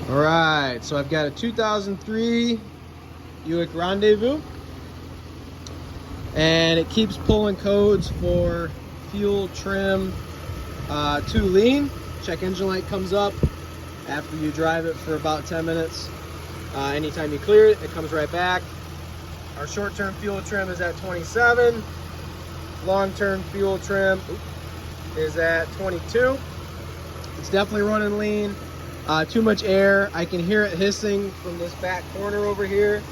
All right, so I've got a 2003 Buick Rendezvous, and it keeps pulling codes for fuel, trim, too lean. Check engine light comes up after you drive it for about 10 minutes. Anytime you clear it, it comes right back. Our short-term fuel trim is at 27. Long-term fuel trim is at 22. It's definitely running lean. Too much air. I can hear it hissing from this back corner over here.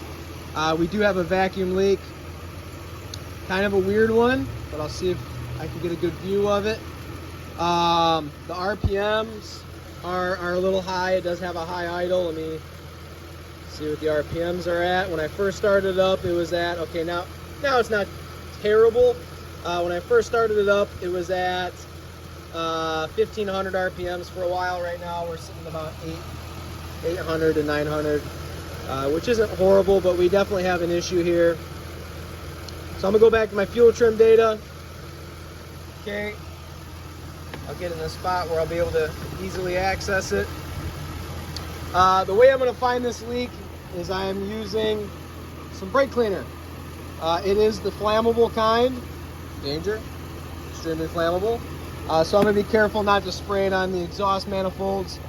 We do have a vacuum leak. Kind of a weird one, but I'll see if I can get a good view of it. The RPMs are a little high. It does have a high idle. Let me see what the RPMs are at. When I first started it up, it was at, okay, now it's not terrible. When I first started it up, it was at 1,500 RPMs for a while. Right now we're sitting about 800 to 900, which isn't horrible, but we definitely have an issue here. So I'm gonna go back to my fuel trim data. Okay, I'll get in a spot where I'll be able to easily access it. The way I'm gonna find this leak is I am using some brake cleaner. It is the flammable kind. Danger, extremely flammable. So I'm gonna be careful not to spray it on the exhaust manifolds.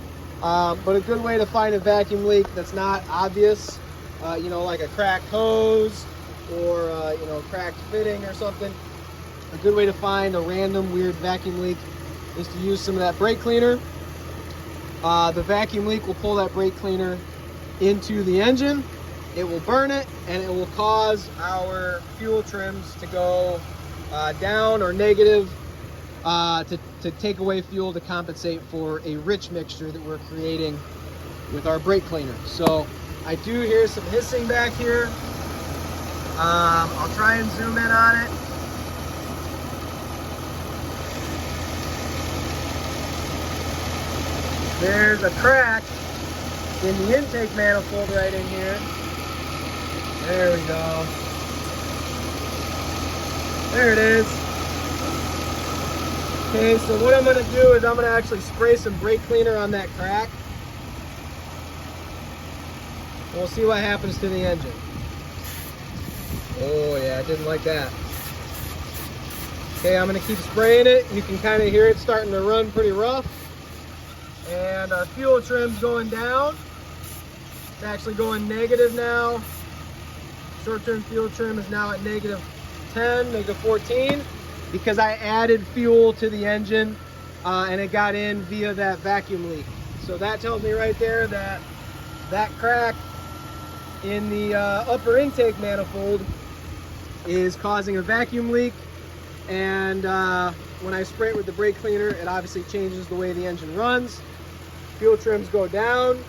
But a good way to find a vacuum leak that's not obvious, you know, like a cracked hose or you know, cracked fitting or something. A good way to find a random weird vacuum leak is to use some of that brake cleaner. The vacuum leak will pull that brake cleaner into the engine. It will burn it, and it will cause our fuel trims to go down or negative, to take away fuel to compensate for a rich mixture that we're creating with our brake cleaner. So I do hear some hissing back here. I'll try and zoom in on it. There's a crack in the intake manifold right in here. There we go. There it is. Okay, so what I'm going to do is I'm going to actually spray some brake cleaner on that crack. And we'll see what happens to the engine. Oh yeah, I didn't like that. Okay, I'm going to keep spraying it. You can kind of hear it starting to run pretty rough. And our fuel trim's going down. It's actually going negative now. Short-term fuel trim is now at negative 10, negative 14, because I added fuel to the engine and it got in via that vacuum leak. So that tells me right there that that crack in the upper intake manifold is causing a vacuum leak. And when I spray it with the brake cleaner, it obviously changes the way the engine runs. Fuel trims go down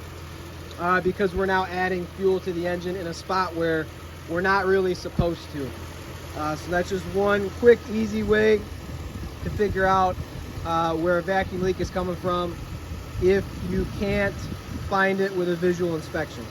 because we're now adding fuel to the engine in a spot where we're not really supposed to. So that's just one quick, easy way to figure out where a vacuum leak is coming from if you can't find it with a visual inspection.